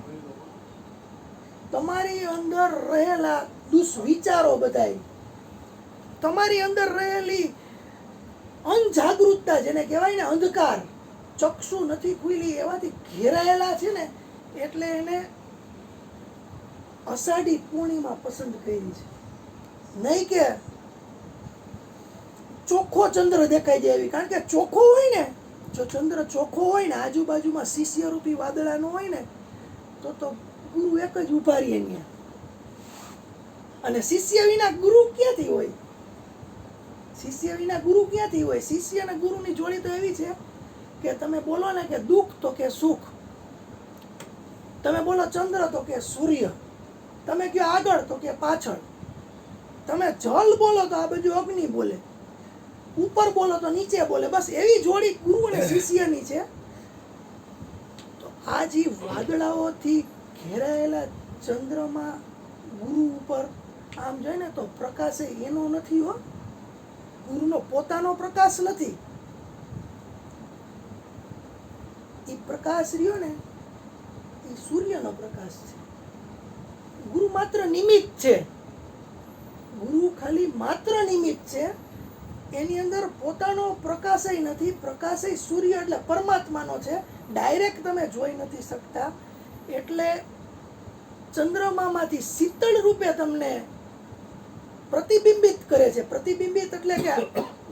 તમારી અંદર રહેલા દુષ્વિચારો, બધાય તમારી અંદર રહેલી અનજાગૃતતા, જેને કહેવાય ને અંધકાર, ચક્ષુ નથી ખુલી, એવાથી ઘેરાયેલા છે ને. એટલે એને અષાઢી પૂર્ણિમા પસંદ કરી છે. નહીં કે ચોખ્ખો ચંદ્ર દેખાઈ જાય એવી. કારણ કે ચોખ્ખો હોય ને, જો ચંદ્ર ચોખ્ખો હોય ને, આજુબાજુમાં શિષ્યરૂપી વાદળા નો હોય ને, તો ગુરુ એક જ ઉભા રહીએ ત્યાં. અને શિષ્ય વિના ગુરુ ક્યાંથી હોય? શિષ્ય વિના ગુરુ ક્યાંથી હોય? શિષ્ય અને ગુરુની જોડી તો એવી છે કે તમે બોલો ને કે દુઃખ તો કે સુખ, તમે બોલો ચંદ્ર તો કે સૂર્ય, તમે કહો આગળ તો કે પાછળ, તમે જલ બોલો તો આ બાજુ અગ્નિ બોલે, ઉપર બોલો તો નીચે બોલે. બસ એવી જોડી ગુરુ અને શિષ્યની છે. તો આ જે વાદળાઓથી ઘેરાયેલા ચંદ્રમાં ગુરુ ઉપર આમ જોઈએ ને તો પ્રકાશ એનો નથી હો, ગુરુનો પોતાનો પ્રકાશ નથી. એ પ્રકાશ રહ્યો ને, એ સૂર્યનો પ્રકાશ છે. ગુરુ માત્ર નિમિત્ત છે. ગુરુ ખાલી માત્ર નિમિત્ત છે. એની અંદર પોતાનો પ્રકાશ નથી. પ્રકાશ સૂર્ય એટલે પરમાત્માનો છે. ડાયરેક્ટ તમે જોઈ નથી શકતા. એટલે ચંદ્રમામાંથી શીતળ રૂપે તમને પ્રતિબિંબિત કરે છે. પ્રતિબિંબિત એટલે કે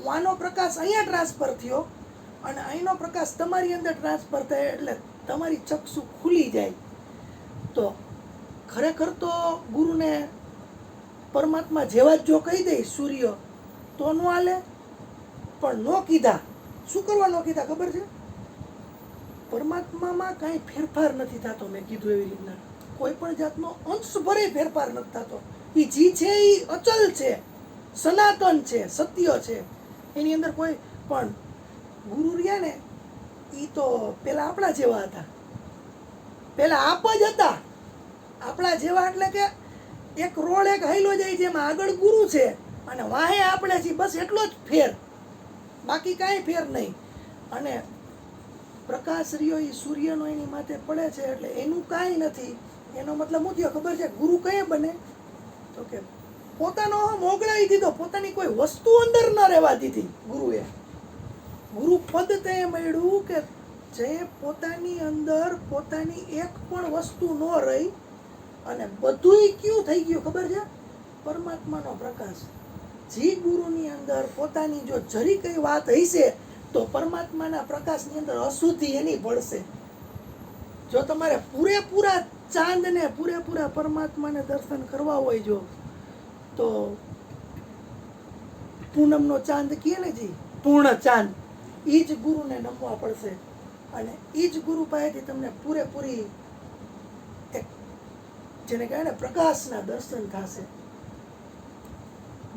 વાનો પ્રકાશ અહીંયા ટ્રાન્સફર થયો અને અહીંનો પ્રકાશ તમારી અંદર ટ્રાન્સફર થાય, એટલે તમારી ચક્ષુ ખુલી જાય. તો ખરેખર તો ગુરુને પરમાત્મા જેવા જ જો કહી દે સૂર્ય તો ન હાલે, પણ નો કીધા. શું કરવા નો કીધા ખબર છે? પરમાત્મામાં કાંઈ ફેરફાર નથી થતો. મેં કીધું એવી રીતના કોઈ પણ જાતનો અંશ ભરે ફેરફાર નથી થતો. એ જી છે એ અચલ છે, સનાતન છે, સત્ય છે. એની અંદર કોઈ પણ ગુરુ રહ્યા ને, એ તો પેલા આપણા જેવા હતા. પેલા આપ જ હતા આપણા જેવા. એટલે કે એક રોડ એક હાઈલો જાય છે, એમાં આગળ ગુરુ છે અને વાહે આપણે છીએ. બસ એટલો જ ફેર, બાકી કાંઈ ફેર નહીં. અને પ્રકાશ રહ્યો એ સૂર્યનો એની માથે પડે છે, એટલે એનું કાંઈ નથી. એનો મતલબ શું થયો ખબર છે? ગુરુ કયે બને? તો કે પોતાનો અહમ ઓગળાવી દીધો, પોતાની કોઈ વસ્તુ અંદર ન રહેવા દીધી ગુરુએ. ગુરુ પદ તે મળ્યું કે જે પોતાની અંદર પોતાની એક પણ વસ્તુ ન રહી અને બધુંય કયું થઈ ગયું ખબર છે? પરમાત્માનો પ્રકાશ. જે ગુરુની અંદર પોતાની જો જરી કઈ વાત હશે તો પરમાત્માના પ્રકાશની અંદર અશુદ્ધિ એની પડશે. જો તમારે પૂરેપૂરા ચાંદને, પૂરેપૂરા પરમાત્માને દર્શન કરવા હોય જો, તો પૂનમનો ચાંદ કહે ને જી, પૂર્ણ ચાંદ, એ જ ગુરુને નમવા પડશે. અને એ જ ગુરુ પાસેથી તમને પૂરેપૂરી એક જેને કહેવાય ને પ્રકાશના દર્શન થશે.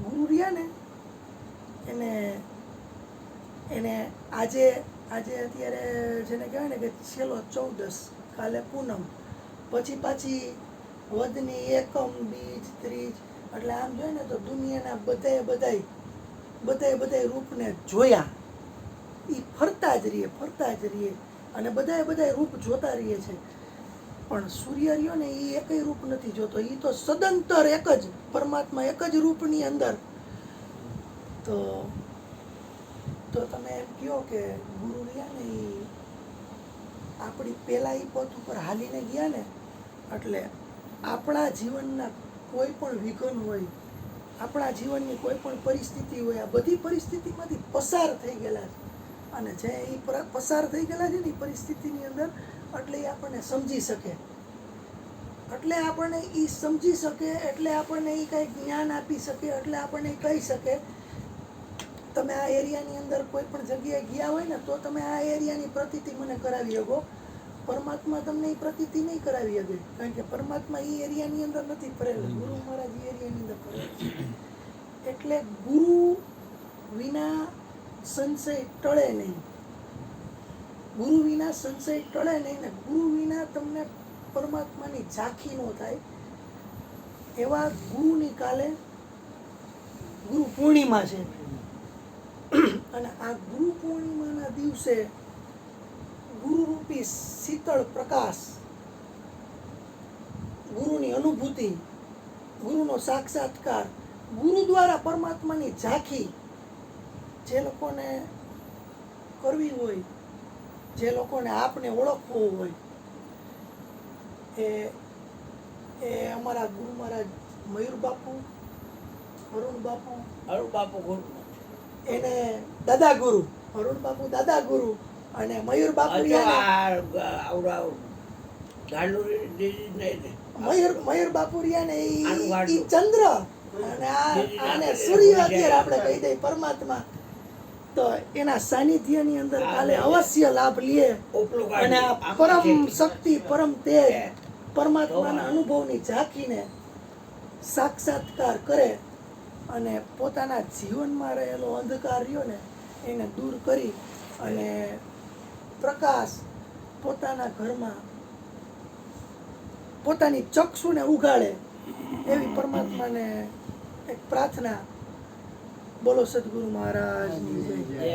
ગુરુ રહ્યા ને એને આજે અત્યારે જેને કહેવાય ને કે છેલ્લો 14 કાલે પૂનમ, પછી પાછી વધની એકમ બીજ ત્રીજ, એટલે આમ જોઈએ ને તો દુનિયાના બધાય રૂપને જોયા. એ ફરતા જ રહીએ અને બધાય રૂપ જોતા રહીએ છે. પણ સૂર્ય રહ્યો ને એ એકય રૂપ નથી જોતો, એ તો સદંતર એક જ પરમાત્મા એક જ રૂપની અંદર. તો તમે એમ કહો કે ગુરુ રહ્યા ને એ આપણી પહેલાં એ પથ ઉપર હાલીને ગયા ને, એટલે આપણા જીવનના કોઈ પણ વિઘન હોય, આપણા જીવનની કોઈ પણ પરિસ્થિતિ હોય, આ બધી પરિસ્થિતિમાંથી પસાર થઈ ગયેલા છે. અને જે એ પસાર થઈ ગયેલા છે ને એ પરિસ્થિતિની અંદર, એટલે એ આપણને સમજી શકે, એટલે આપણને એ સમજી શકે, એટલે આપણને એ કંઈક જ્ઞાન આપી શકે, એટલે આપણને એ કહી શકે. તમે આ એરિયાની અંદર કોઈ પણ જગ્યાએ ગયા હોય ને તો તમે આ એરિયાની પ્રતીતિ મને કરાવી શકો. પરમાત્મા તમને એ પ્રતીતિ નહીં કરાવી શકે, કારણ કે પરમાત્મા એ એરિયાની અંદર નથી ફરેલા. ગુરુ મહારાજ એ એરિયાની અંદર ફરેલા છે. એટલે ગુરુ વિના સંશય ટળે નહીં, ગુરુ વિના સંશય ટળે નહીં ને ગુરુ વિના તમને પરમાત્માની ઝાંખી ન થાય. એવા ગુરુની કાલે ગુરુ પૂર્ણિમા છે, અને આ ગુરુ પૂર્ણિમાના દિવસે ગુરુરૂપી શીતળ પ્રકાશ, ગુરુની અનુભૂતિ, ગુરુનો સાક્ષાત્કાર, ગુરુ દ્વારા પરમાત્માની ઝાંખી જે લોકોને કરવી હોય, જે લોકોને આપને ઓળખવું હોય, એ અમારા ગુરુ મહારાજ મયુર બાપુ, અરુણ બાપુ ગુરુ એને દાદા ગુરુ, અરુણ બાપુ દાદા ગુરુ, અને મયુર બાપુ મયુર બાપુ રહ્યા ને ઈ ચંદ્ર અને આને સૂર્ય અત્યારે આપણે કહી દઈએ પરમાત્મા. તો એના સાનિધ્યની અંદર કાલે અવશ્ય લાભ લે અને આ પરમ શક્તિ, પરમ તેજ, પરમાત્માના અનુભવની ઝાંખીને સાક્ષાત્કાર કરે અને પોતાના જીવનમાં રહેલો અંધકાર રહ્યો ને એને દૂર કરી અને પ્રકાશ પોતાના ઘરમાં પોતાની ચક્ષુને ઉઘાડે એવી પરમાત્માને એક પ્રાર્થના. બોલો સદગુરુ મહારાજની જય.